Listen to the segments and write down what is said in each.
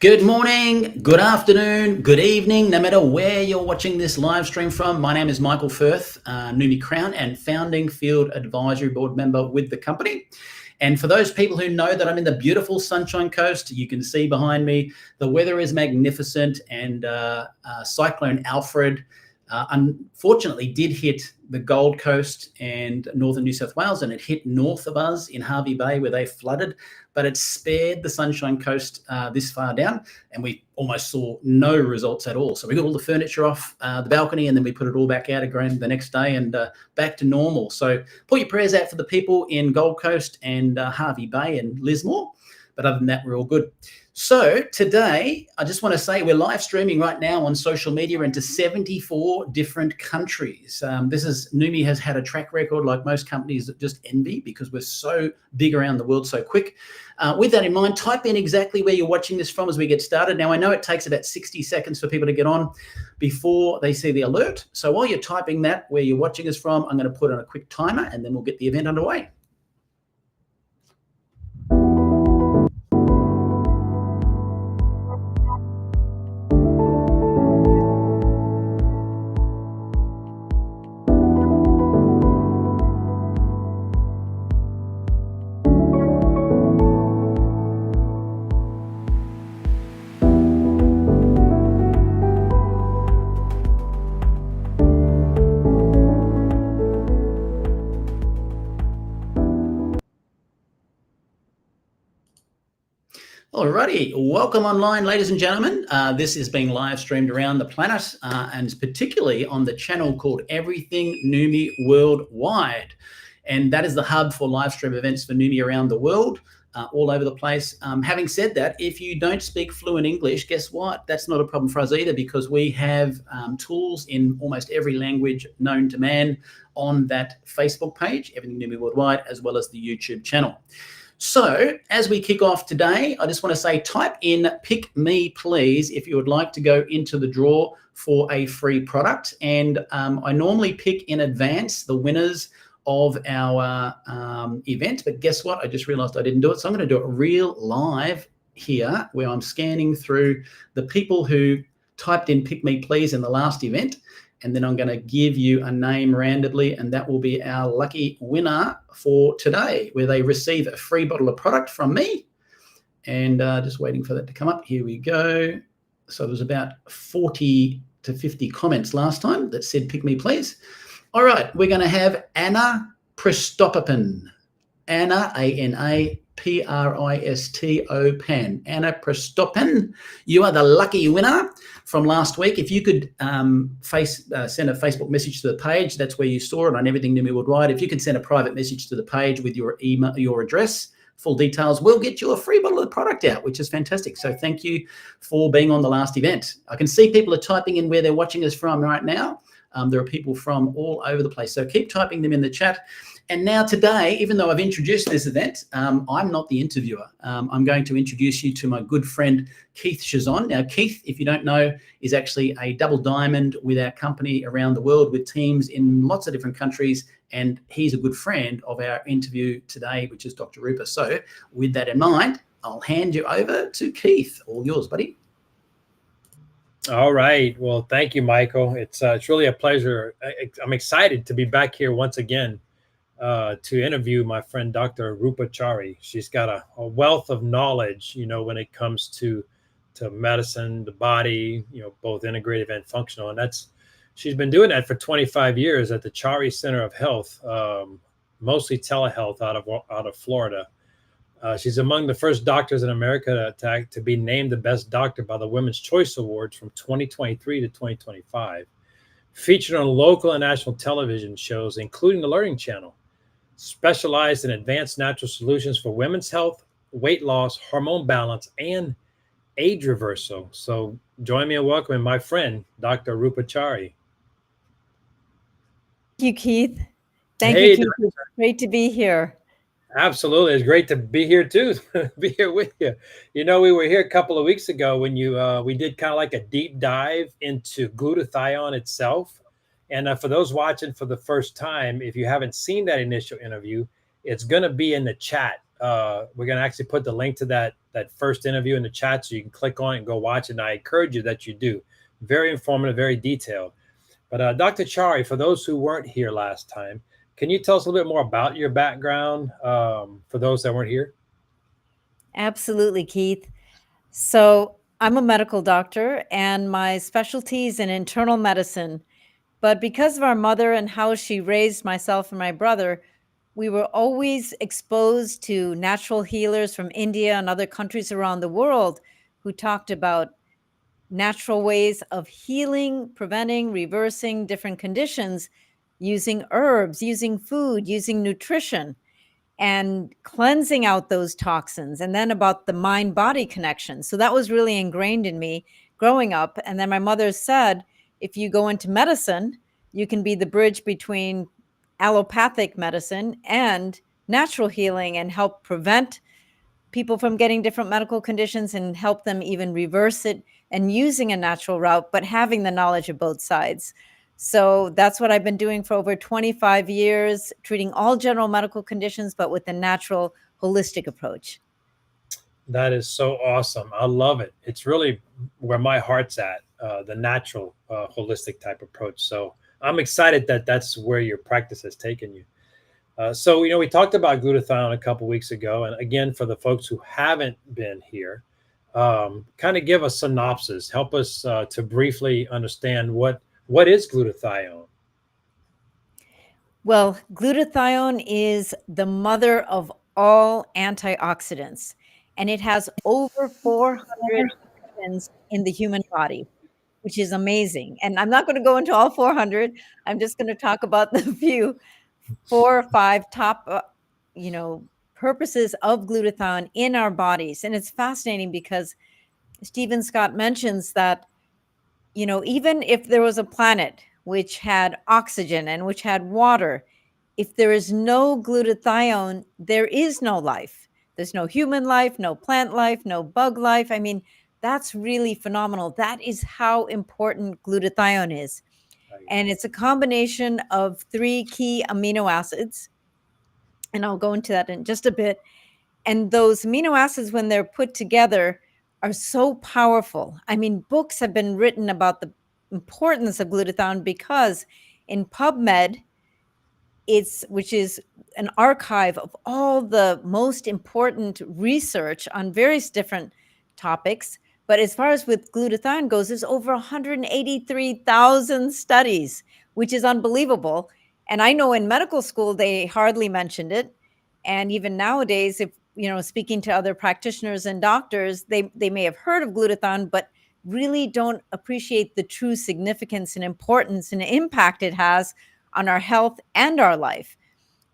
Good morning, good afternoon, good evening, no matter where you're watching this live stream from. My name is Michael Firth, Neumi Crown and founding field advisory board member with the company. And for those people who know that I'm in the beautiful Sunshine Coast, you can see behind me, the weather is magnificent, and Cyclone Alfred unfortunately did hit the Gold Coast and northern New South Wales, and it hit north of us in Hervey Bay where they flooded, but it spared the Sunshine Coast this far down, and we almost saw no results at all. So we got all the furniture off the balcony, and then we put it all back out again the next day and back to normal. So put your prayers out for the people in Gold Coast and Hervey Bay and Lismore. But other than that, we're all good. So today, I just want to say we're live streaming right now on social media into 74 different countries. Neumi has had a track record like most companies that just envy because we're so big around the world so quick. With that in mind, type in exactly where you're watching this from as we get started. Now, I know it takes about 60 seconds for people to get on before they see the alert. So while you're typing that, where you're watching us from, I'm going to put on a quick timer and then we'll get the event underway. Alrighty, welcome online, ladies and gentlemen. This is being live streamed around the planet and particularly on the channel called Everything Neumi Worldwide. And that is the hub for live stream events for Neumi around the world, all over the place. Having said that, if you don't speak fluent English, guess what? That's not a problem for us either, because we have tools in almost every language known to man on that Facebook page, Everything Neumi Worldwide, as well as the YouTube channel. So as we kick off today, I just want to say type in "pick me please" if you would like to go into the draw for a free product. And I normally pick in advance the winners of our event, but guess what? I just realized I didn't do it. So I'm going to do it real live here, where I'm scanning through the people who typed in "pick me please" in the last event. And then I'm going to give you a name randomly, and that will be our lucky winner for today, where they receive a free bottle of product from me. And just waiting for that to come up. Here we go. So there was about 40 to 50 comments last time that said "pick me please." All right, we're going to have Anna Pristopin. Anna, Anna-Pristopin. Anna Pristopin, you are the lucky winner from last week. If you could send a Facebook message to the page, that's where you saw it on Everything Neumi Worldwide. If you could send a private message to the page with your email, your address, full details, we'll get you a free bottle of product out, which is fantastic. So thank you for being on the last event. I can see people are typing in where they're watching us from right now. There are people from all over the place. So keep typing them in the chat. And now today, even though I've introduced this event, I'm not the interviewer. I'm going to introduce you to my good friend, Keith Chazon. Now, Keith, if you don't know, is actually a double diamond with our company around the world with teams in lots of different countries. And he's a good friend of our interview today, which is Dr. Roopa. So with that in mind, I'll hand you over to Keith. All yours, buddy. All right. Well, thank you, Michael. It's really a pleasure. I'm excited to be back here once again to interview my friend, Dr. Roopa Chari. She's got a wealth of knowledge, when it comes to medicine, the body, both integrative and functional. And she's been doing that for 25 years at the Chari Center of Health, mostly telehealth out of Florida. She's among the first doctors in America to be named the best doctor by the Women's Choice Awards from 2023 to 2025, featured on local and national television shows, including the Learning Channel, specialized in advanced natural solutions for women's health, weight loss, hormone balance, and age reversal. So join me in welcoming my friend, Dr. Roopa Chari. Thank you, Keith. Thank you, Keith. It's great to be here. Absolutely. It's great to be here too, be here with you. We were here a couple of weeks ago when we did kind of like a deep dive into glutathione itself. And for those watching for the first time, if you haven't seen that initial interview, it's going to be in the chat we're going to actually put the link to that first interview in the chat, so you can click on it and go watch it. And I encourage you that you do. Very informative, very detailed. But Dr. Chari, for those who weren't here last time, can you tell us a little bit more about your background for those that weren't here? Absolutely, Keith. So I'm a medical doctor and my specialty is in internal medicine. But because of our mother and how she raised myself and my brother, we were always exposed to natural healers from India and other countries around the world who talked about natural ways of healing, preventing, reversing different conditions using herbs, using food, using nutrition, and cleansing out those toxins, and then about the mind body connection. So that was really ingrained in me growing up. And then my mother said, if you go into medicine, you can be the bridge between allopathic medicine and natural healing and help prevent people from getting different medical conditions and help them even reverse it and using a natural route, but having the knowledge of both sides. So that's what I've been doing for over 25 years, treating all general medical conditions, but with a natural, holistic approach. That is so awesome. I love it. It's really where my heart's at, the natural, holistic type approach. So I'm excited that that's where your practice has taken you. So, we talked about glutathione a couple weeks ago. And again, for the folks who haven't been here, kind of give a synopsis, help us to briefly understand what is glutathione. Well, glutathione is the mother of all antioxidants, and it has over 400 functions in the human body, which is amazing. And I'm not going to go into all 400. I'm just going to talk about the few 4 or 5 top, purposes of glutathione in our bodies. And it's fascinating because Stephen Scott mentions that, even if there was a planet which had oxygen and which had water, if there is no glutathione, there is no life. There's no human life, no plant life, no bug life. I mean, that's really phenomenal. That is how important glutathione is. And it's a combination of 3 key amino acids. And I'll go into that in just a bit. And those amino acids, when they're put together, are so powerful. I mean, books have been written about the importance of glutathione because in PubMed, which is an archive of all the most important research on various different topics. But as far as with glutathione goes, there's over 183,000 studies, which is unbelievable. And I know in medical school, they hardly mentioned it. And even nowadays, if, speaking to other practitioners and doctors, they may have heard of glutathione, but really don't appreciate the true significance and importance and impact it has on our health and our life.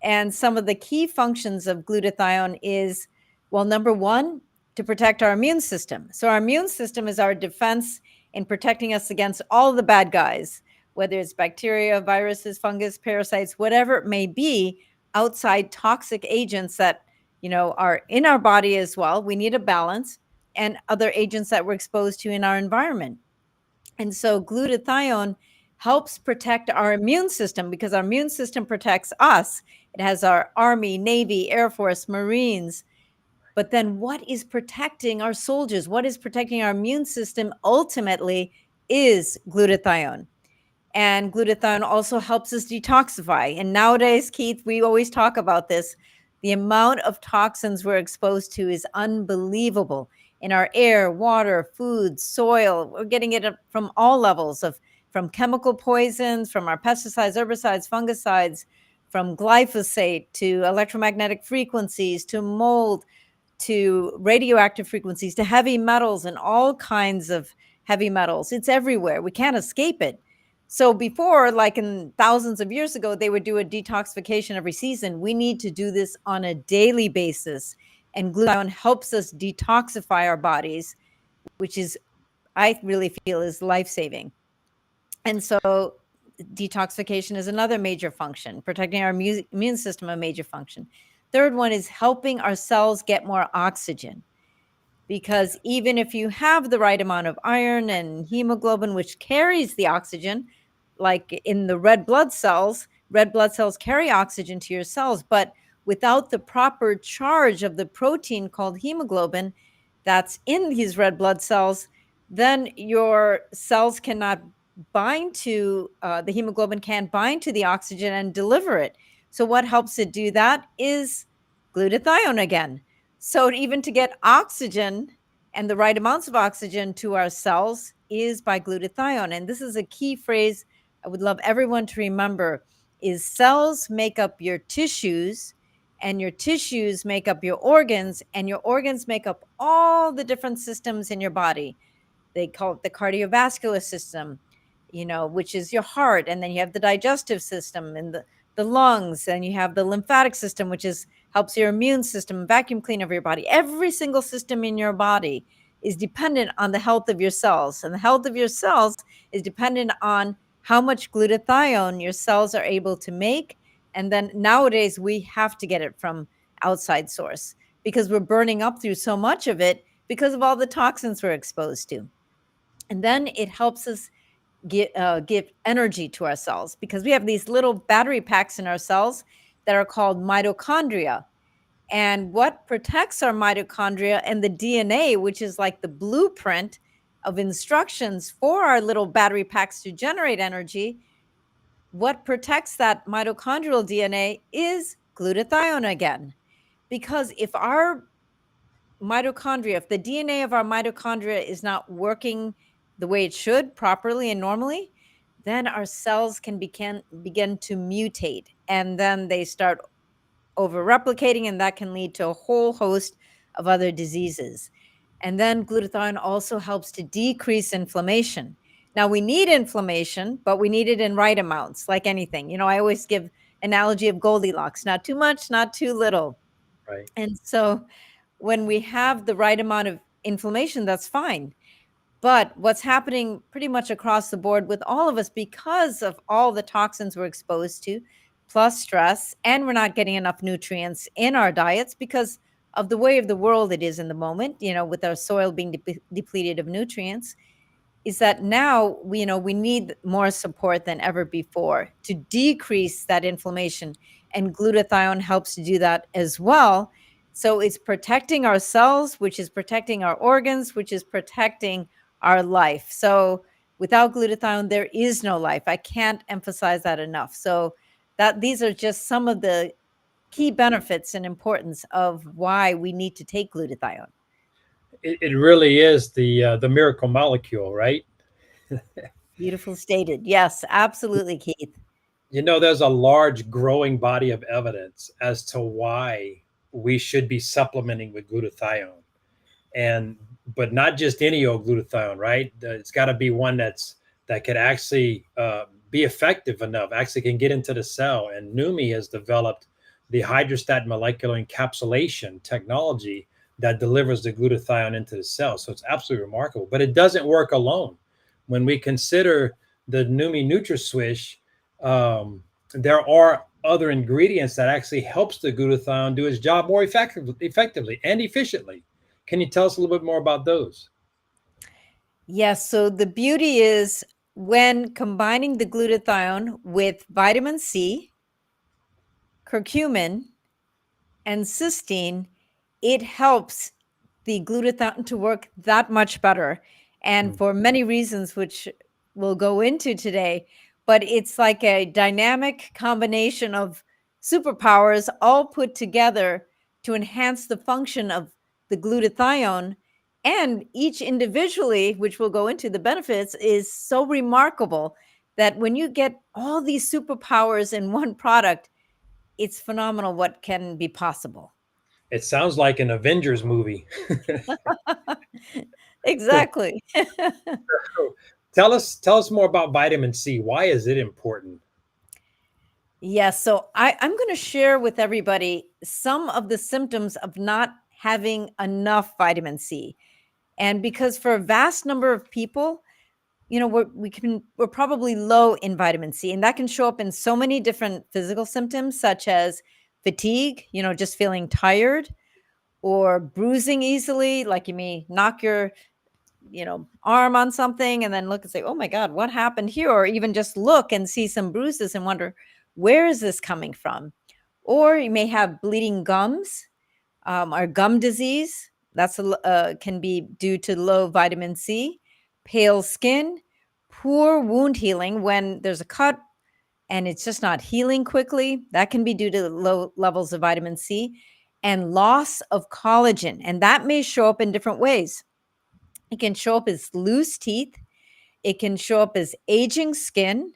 And some of the key functions of glutathione is, well, number one, to protect our immune system. So our immune system is our defense in protecting us against all the bad guys, whether it's bacteria, viruses, fungus, parasites, whatever it may be, outside toxic agents that, are in our body as well. We need a balance, and other agents that we're exposed to in our environment. And so glutathione helps protect our immune system because our immune system protects us. It has our Army, Navy, Air Force, Marines. But then what is protecting our soldiers? What is protecting our immune system ultimately is glutathione. And glutathione also helps us detoxify. And nowadays, Keith, we always talk about this. The amount of toxins we're exposed to is unbelievable in our air, water, food, soil. We're getting it from all levels from chemical poisons, from our pesticides, herbicides, fungicides, from glyphosate to electromagnetic frequencies, to mold, to radioactive frequencies, to heavy metals and all kinds of heavy metals. It's everywhere. We can't escape it. So before, like in thousands of years ago, they would do a detoxification every season. We need to do this on a daily basis. And glutathione helps us detoxify our bodies, which is, I really feel, is life-saving. And so detoxification is another major function, protecting our immune system, a major function. Third one is helping our cells get more oxygen. Because even if you have the right amount of iron and hemoglobin, which carries the oxygen, like in the red blood cells carry oxygen to your cells. But without the proper charge of the protein called hemoglobin that's in these red blood cells, then your cells cannot bind to the hemoglobin, can't bind to the oxygen and deliver it. So what helps it do that is glutathione again. So even to get oxygen and the right amounts of oxygen to our cells is by glutathione. And this is a key phrase I would love everyone to remember: is cells make up your tissues, and your tissues make up your organs, and your organs make up all the different systems in your body. They call it the cardiovascular system, which is your heart. And then you have the digestive system and the lungs, and you have the lymphatic system, which helps your immune system vacuum clean over your body. Every single system in your body is dependent on the health of your cells, and the health of your cells is dependent on how much glutathione your cells are able to make. And then nowadays we have to get it from outside source because we're burning up through so much of it because of all the toxins we're exposed to. And then it helps us give energy to our cells, because we have these little battery packs in our cells that are called mitochondria. And what protects our mitochondria and the DNA, which is like the blueprint of instructions for our little battery packs to generate energy, what protects that mitochondrial DNA is glutathione again. Because if our mitochondria, if the DNA of our mitochondria is not working the way it should, properly and normally, then our cells can begin to mutate, and then they start over replicating, and that can lead to a whole host of other diseases. And then glutathione also helps to decrease inflammation. Now, we need inflammation, but we need it in right amounts, like anything. I always give analogy of Goldilocks: not too much, not too little. Right. And so when we have the right amount of inflammation, that's fine. But what's happening pretty much across the board with all of us, because of all the toxins we're exposed to, plus stress, and we're not getting enough nutrients in our diets because of the way of the world it is in the moment, with our soil being depleted of nutrients, is that now we need more support than ever before to decrease that inflammation. And glutathione helps to do that as well. So it's protecting our cells, which is protecting our organs, which is protecting our life. So without glutathione, there is no life. I can't emphasize that enough. So these are just some of the key benefits and importance of why we need to take glutathione. It really is the miracle molecule, right? Beautiful stated. Yes, absolutely, Keith. There's a large growing body of evidence as to why we should be supplementing with glutathione, but not just any old glutathione, right? It's got to be one that could actually be effective enough, actually can get into the cell. And Neumi has developed the HydraStat molecular encapsulation technology that delivers the glutathione into the cell. So it's absolutely remarkable, but it doesn't work alone. When we consider the Neumi NutraSwish, there are other ingredients that actually helps the glutathione do its job more effectively and efficiently. Can you tell us a little bit more about those? Yes. So the beauty is when combining the glutathione with vitamin C, curcumin, and cysteine, it helps the glutathione to work that much better. And for many reasons, which we'll go into today, but it's like a dynamic combination of superpowers all put together to enhance the function of the glutathione. And each individually, which we'll go into the benefits, is so remarkable that when you get all these superpowers in one product, it's phenomenal what can be possible. It sounds like an Avengers movie. Exactly. Tell us more about vitamin C. Why is it important? Yes. So I'm going to share with everybody some of the symptoms of not having enough vitamin C. And because for a vast number of people, we're probably low in vitamin C, and that can show up in so many different physical symptoms, such as fatigue, just feeling tired, or bruising easily, like you may knock your arm on something and then look and say, oh my God, what happened here? Or even just look and see some bruises and wonder, where is this coming from? Or you may have bleeding gums or gum disease. That's can be due to low vitamin C. Pale skin, poor wound healing when there's a cut and it's just not healing quickly. That can be due to low levels of vitamin C. And loss of collagen. And that may show up in different ways. It can show up as loose teeth. It can show up as aging skin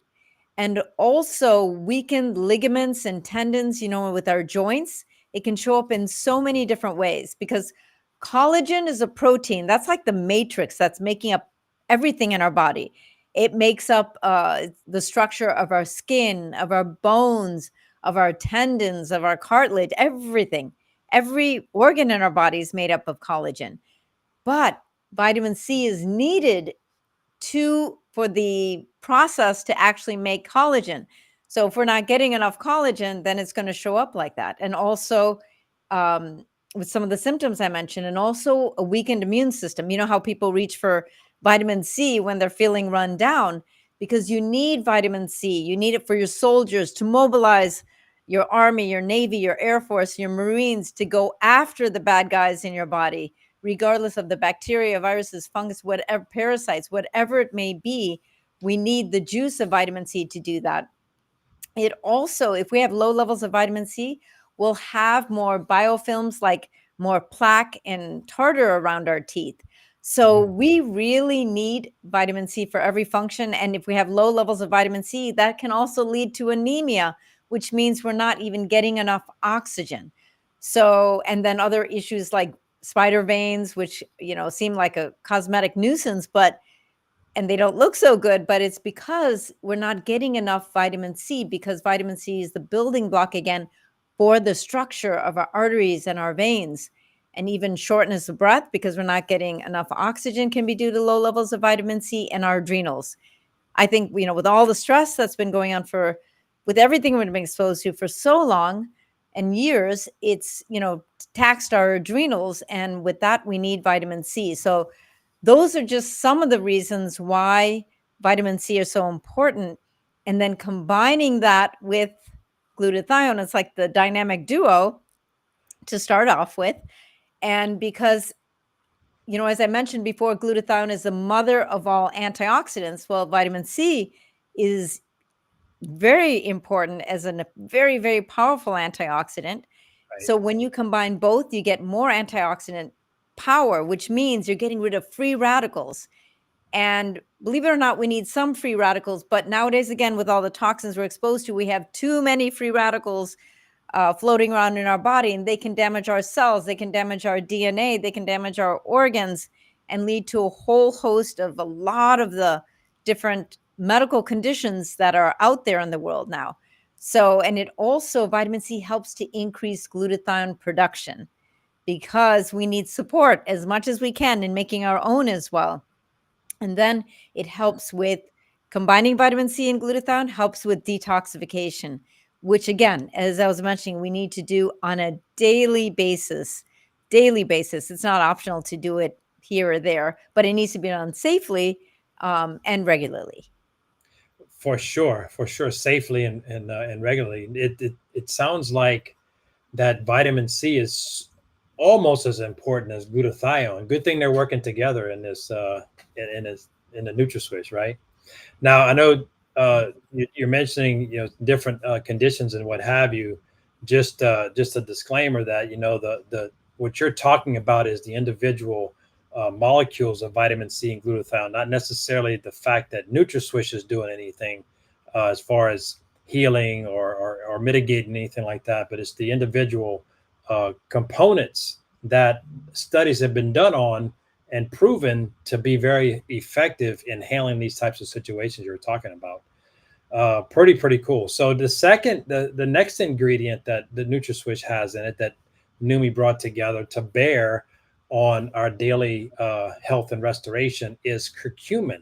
and also weakened ligaments and tendons, with our joints. It can show up in so many different ways because collagen is a protein. That's like the matrix that's making up everything in our body. It makes up the structure of our skin, of our bones, of our tendons, of our cartilage, everything. Every organ in our body is made up of collagen. But vitamin C is needed for the process to actually make collagen. So if we're not getting enough collagen, then it's going to show up like that. And also with some of the symptoms I mentioned, and also a weakened immune system. You know how people reach for vitamin C when they're feeling run down, because you need vitamin C. You need it for your soldiers to mobilize your army, your navy, your air force, your Marines to go after the bad guys in your body, regardless of the bacteria, viruses, fungus, whatever, parasites, whatever it may be. We need the juice of vitamin C to do that. It also, if we have low levels of vitamin C, we'll have more biofilms, like more plaque and tartar around our teeth. So we really need vitamin C for every function. And if we have low levels of vitamin C, that can also lead to anemia, which means we're not even getting enough oxygen. So, and then other issues like spider veins, which, seem like a cosmetic nuisance, and they don't look so good, but it's because we're not getting enough vitamin C, because vitamin C is the building block again for the structure of our arteries and our veins. And even shortness of breath, because we're not getting enough oxygen, can be due to low levels of vitamin C, and our adrenals. I think, with all the stress that's been going on with everything we've been exposed to for so long and years, it's, taxed our adrenals. And with that, we need vitamin C. So those are just some of the reasons why vitamin C is so important. And then combining that with glutathione, it's like the dynamic duo to start off with. And because, as I mentioned before, glutathione is the mother of all antioxidants. Well, vitamin C is very important as a very, very powerful antioxidant. Right. So when you combine both, you get more antioxidant power, which means you're getting rid of free radicals. And believe it or not, we need some free radicals. But nowadays, again, with all the toxins we're exposed to, we have too many free radicals floating around in our body, and they can damage our cells, they can damage our DNA, they can damage our organs, and lead to a whole host of a lot of the different medical conditions that are out there in the world now. So, and it also, vitamin C helps to increase glutathione production, because we need support as much as we can in making our own as well. And then it helps with combining vitamin C and glutathione, helps with detoxification, which again, as I was mentioning, we need to do on a daily basis. It's not optional to do it here or there, but it needs to be done safely and regularly. For sure, safely and regularly. It sounds like that vitamin C is almost as important as glutathione. Good thing they're working together in this in the NutriSwitch, right? Now I know you're mentioning different conditions and what have you. Just a disclaimer that the what you're talking about is the individual molecules of vitamin C and glutathione, not necessarily the fact that NutriSwitch is doing anything as far as healing or mitigating anything like that, but it's the individual components that studies have been done on and proven to be very effective in handling these types of situations you're talking about. Pretty cool. So the next ingredient that the NutriSwitch has in it that Neumi brought together to bear on our daily health and restoration is curcumin.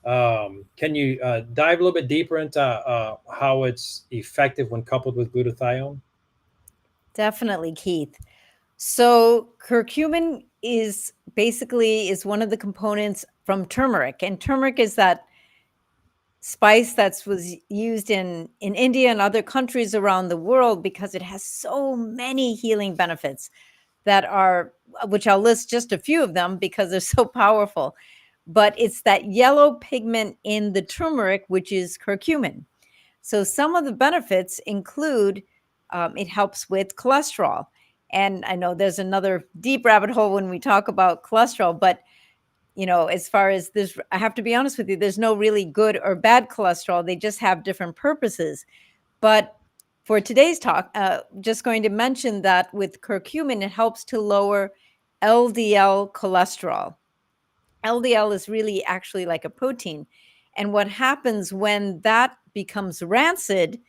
Can you dive a little bit deeper into how it's effective when coupled with glutathione? Definitely, Keith. So curcumin is one of the components from turmeric, and turmeric is that spice that was used in India and other countries around the world because it has so many healing benefits that are, which I'll list just a few of them because they're so powerful. But it's that yellow pigment in the turmeric, which is curcumin. So some of the benefits include it helps with cholesterol. And I know there's another deep rabbit hole when we talk about cholesterol, but as far as this, I have to be honest with you, there's no really good or bad cholesterol. They just have different purposes. But for today's talk, just going to mention that with curcumin, it helps to lower LDL cholesterol. LDL is really actually like a protein. And what happens when that becomes rancid,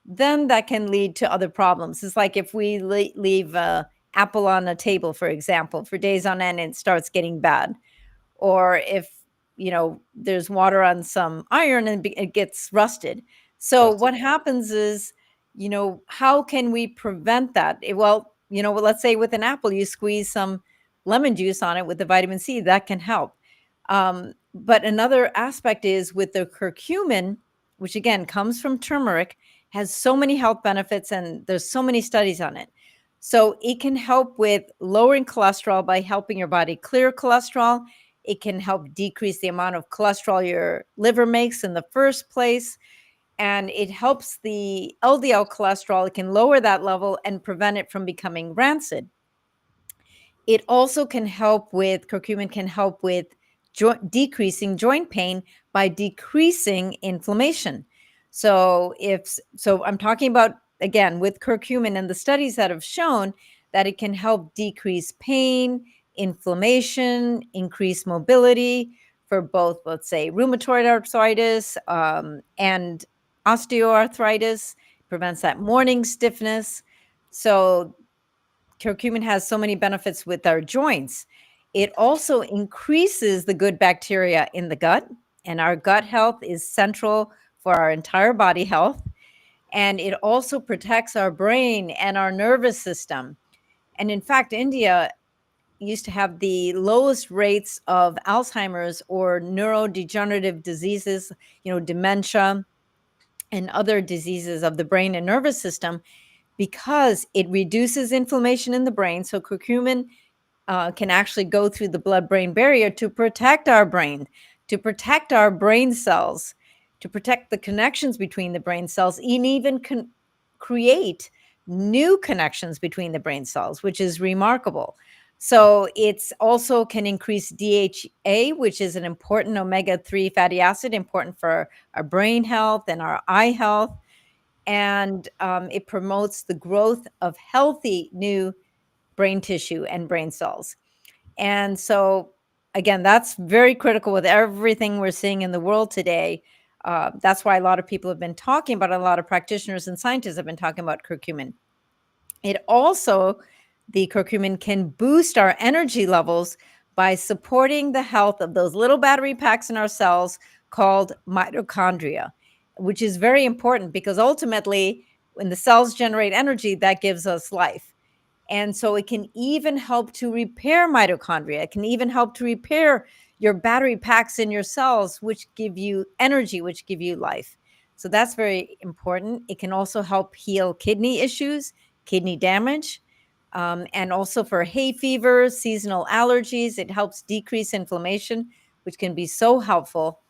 then that can lead to other problems. It's like if we leave an apple on a table, for example, for days on end, and it starts getting bad. Or if, there's water on some iron and it gets rusted. So what happens is, how can we prevent that? Well, let's say with an apple, you squeeze some lemon juice on it with the vitamin C, that can help. But another aspect is with the curcumin, which again comes from turmeric, has so many health benefits and there's so many studies on it. So it can help with lowering cholesterol by helping your body clear cholesterol. It can help decrease the amount of cholesterol your liver makes in the first place. And it helps the LDL cholesterol. It can lower that level and prevent it from becoming rancid. It also can help with, curcumin can help with decreasing joint pain by decreasing inflammation. So I'm talking about, again, with curcumin and the studies that have shown that it can help decrease pain, inflammation, increase mobility for both, let's say, rheumatoid arthritis and osteoarthritis, prevents that morning stiffness. So curcumin has so many benefits with our joints. It also increases the good bacteria in the gut, and our gut health is central for our entire body health. And it also protects our brain and our nervous system. And in fact, India used to have the lowest rates of Alzheimer's or neurodegenerative diseases, dementia and other diseases of the brain and nervous system, because it reduces inflammation in the brain. So curcumin can actually go through the blood-brain barrier to protect our brain, to protect our brain cells, to protect the connections between the brain cells, and even create new connections between the brain cells, which is remarkable. So it's also can increase DHA, which is an important omega-3 fatty acid, important for our brain health and our eye health. And it promotes the growth of healthy new brain tissue and brain cells. And so, again, that's very critical with everything we're seeing in the world today. That's why a lot of people have been talking about, a lot of practitioners and scientists have been talking about curcumin. It also, the curcumin can boost our energy levels by supporting the health of those little battery packs in our cells called mitochondria, which is very important because ultimately, when the cells generate energy, that gives us life. And so it can even help to repair mitochondria. It can even help to repair your battery packs in your cells, which give you energy, which give you life. So that's very important. It can also help heal kidney issues, kidney damage, and also for hay fever, seasonal allergies. It helps decrease inflammation, which can be so helpful.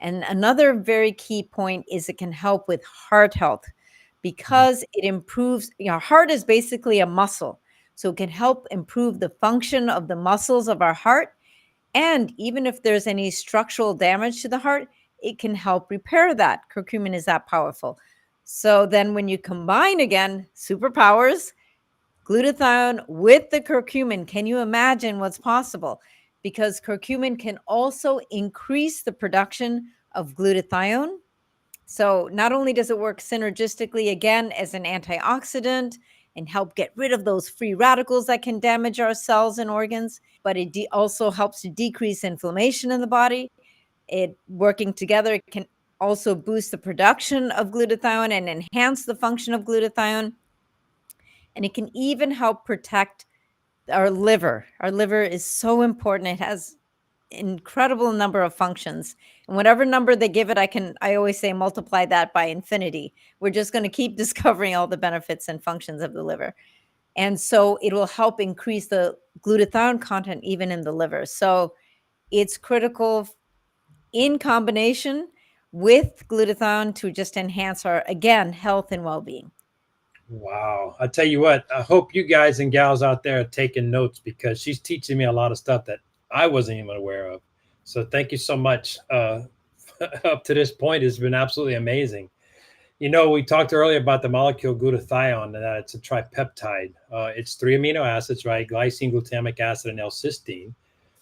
And another very key point is it can help with heart health because it improves, heart is basically a muscle. So it can help improve the function of the muscles of our heart. And even if there's any structural damage to the heart, it can help repair that. Curcumin is that powerful. So then when you combine, again, superpowers, glutathione with the curcumin, can you imagine what's possible? Because curcumin can also increase the production of glutathione. So not only does it work synergistically, again, as an antioxidant and help get rid of those free radicals that can damage our cells and organs, but it also helps to decrease inflammation in the body. It working together, it can also boost the production of glutathione and enhance the function of glutathione. And it can even help protect our liver. Our liver is so important. incredible number of functions. And whatever number they give it, I always say multiply that by infinity. We're just going to keep discovering all the benefits and functions of the liver. And so it will help increase the glutathione content even in the liver. So it's critical in combination with glutathione to just enhance our, again, health and well-being. Wow. I tell you what, I hope you guys and gals out there are taking notes, because she's teaching me a lot of stuff that I wasn't even aware of. So thank you so much. Up to this point, it's been absolutely amazing. You know, we talked earlier about the molecule glutathione, that it's a tripeptide. It's 3 amino acids, right? Glycine, glutamic acid, and L-cysteine.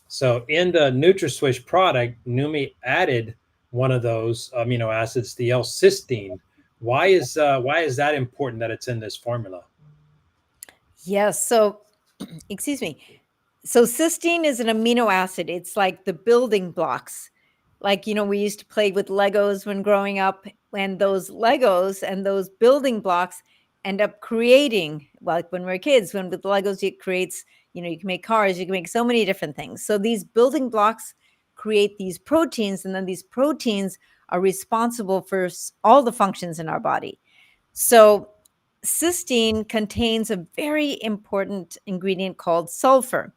So in the NutraSwish product, Neumi added one of those amino acids, the L-cysteine. Why is that important that it's in this formula? Yes. So, excuse me. So cysteine is an amino acid. It's like the building blocks. Like, we used to play with Legos when growing up, and those Legos and those building blocks end up creating, like when we're kids, when with Legos, it creates, you can make cars, you can make so many different things. So these building blocks create these proteins, and then these proteins are responsible for all the functions in our body. So cysteine contains a very important ingredient called sulfur.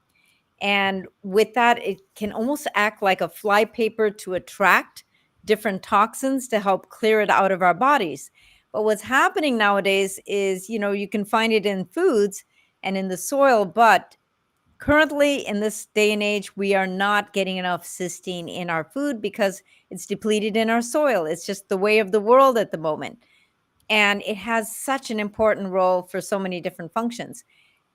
And with that, it can almost act like a flypaper to attract different toxins to help clear it out of our bodies. But what's happening nowadays is, you can find it in foods and in the soil, but currently in this day and age, we are not getting enough cysteine in our food because it's depleted in our soil. It's just the way of the world at the moment. And it has such an important role for so many different functions.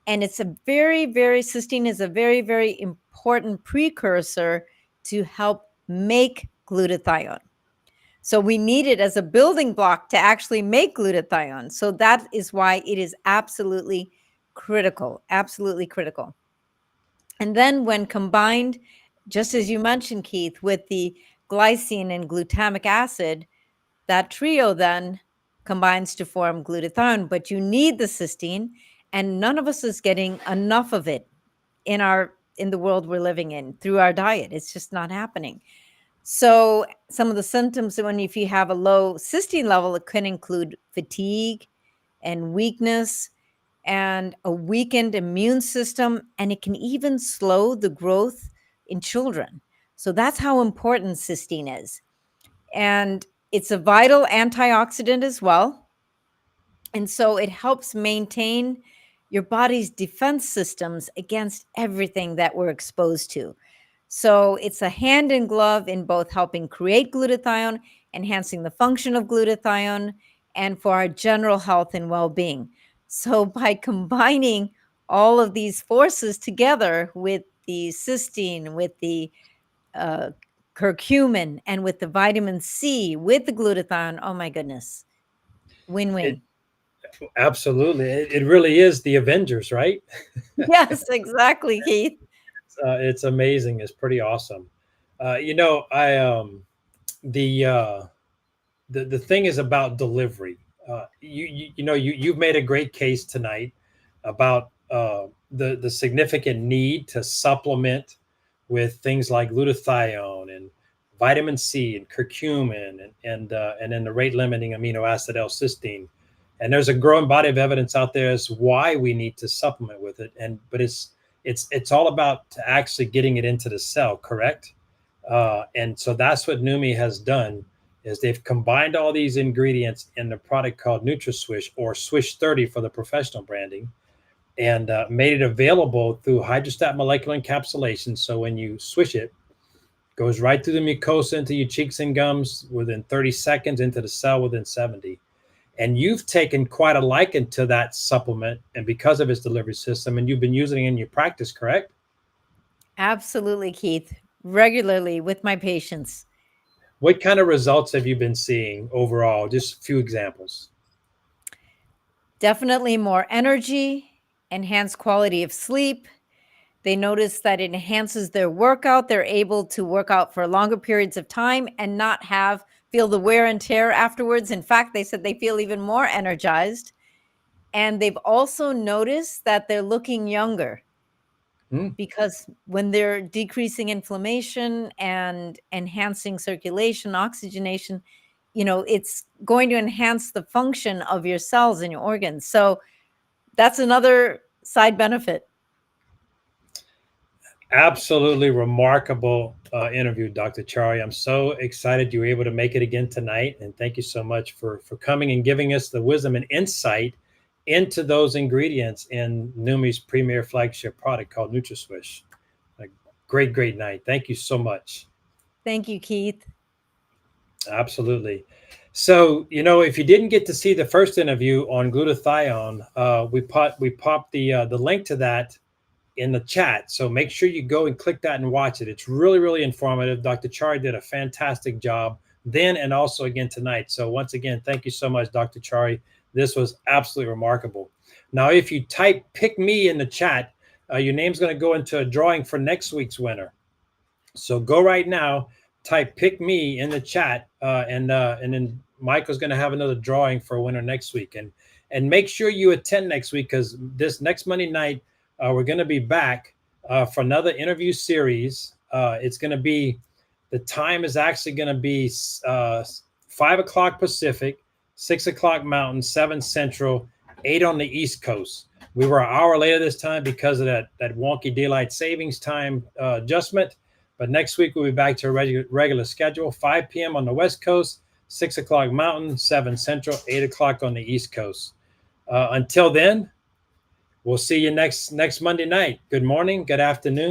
And it's a very, very, cysteine is a very, very important precursor to help make glutathione. So we need it as a building block to actually make glutathione. So that is why it is absolutely critical, absolutely critical. And then when combined, just as you mentioned, Keith, with the glycine and glutamic acid, that trio then combines to form glutathione, but you need the cysteine, and none of us is getting enough of it in the world we're living in through our diet. It's just not happening. So some of the symptoms, if you have a low cysteine level, it can include fatigue and weakness and a weakened immune system, and it can even slow the growth in children. So that's how important cysteine is. And it's a vital antioxidant as well. And so it helps maintain your body's defense systems against everything that we're exposed to. So it's a hand in glove in both helping create glutathione, enhancing the function of glutathione, and for our general health and well-being. So by combining all of these forces together with the cysteine, with the curcumin, and with the vitamin C, with the glutathione, oh my goodness, win-win. Absolutely. It really is the Avengers, right? Yes, exactly, Keith. It's amazing. It's pretty awesome. The thing is about delivery. You've made a great case tonight about the significant need to supplement with things like glutathione and vitamin C and curcumin and then the rate limiting amino acid L-cysteine. And there's a growing body of evidence out there as why we need to supplement with it. But it's all about actually getting it into the cell, correct? And so that's what Neumi has done, is they've combined all these ingredients in the product called NutraSwish, or Swish 30 for the professional branding, and made it available through HydraStat molecular encapsulation. So when you swish it, goes right through the mucosa into your cheeks and gums within 30 seconds, into the cell within 70. And you've taken quite a liking to that supplement, and because of its delivery system, and you've been using it in your practice, correct? Absolutely, Keith. Regularly with my patients. What kind of results have you been seeing overall? Just a few examples. Definitely more energy, enhanced quality of sleep. They notice that it enhances their workout. They're able to work out for longer periods of time and not feel the wear and tear afterwards. In fact, they said they feel even more energized. And they've also noticed that they're looking younger. because when they're decreasing inflammation and enhancing circulation, oxygenation, you know, it's going to enhance the function of your cells and your organs. So that's another side benefit. Absolutely remarkable interview, Dr. Chari. I'm so excited you were able to make it again tonight. And thank you so much for coming and giving us the wisdom and insight into those ingredients in Neumi's premier flagship product called NutraSwish. A great, great night. Thank you so much. Thank you, Keith. Absolutely. So, you know, if you didn't get to see the first interview on glutathione, we popped the link to that in the chat. So make sure you go and click that and watch it. It's really, really informative. Dr. Chari did a fantastic job then and also again tonight. So once again, thank you so much, Dr. Chari. This was absolutely remarkable. Now, if you type "pick me" in the chat, your name's going to go into a drawing for next week's winner. So go right now, type "pick me" in the chat, and then Michael's going to have another drawing for a winner next week. And make sure you attend next week, because this next Monday night, we're going to be back for another interview series. It's going to be, the time is actually going to be 5 o'clock Pacific, 6 o'clock Mountain, 7 Central, 8 on the East Coast. We were an hour later this time because of that wonky daylight savings time adjustment. But next week, we'll be back to a regular schedule, 5 p.m. on the West Coast, 6 o'clock Mountain, 7 Central, 8 o'clock on the East Coast. Until then, we'll see you next Monday night. Good morning, good afternoon.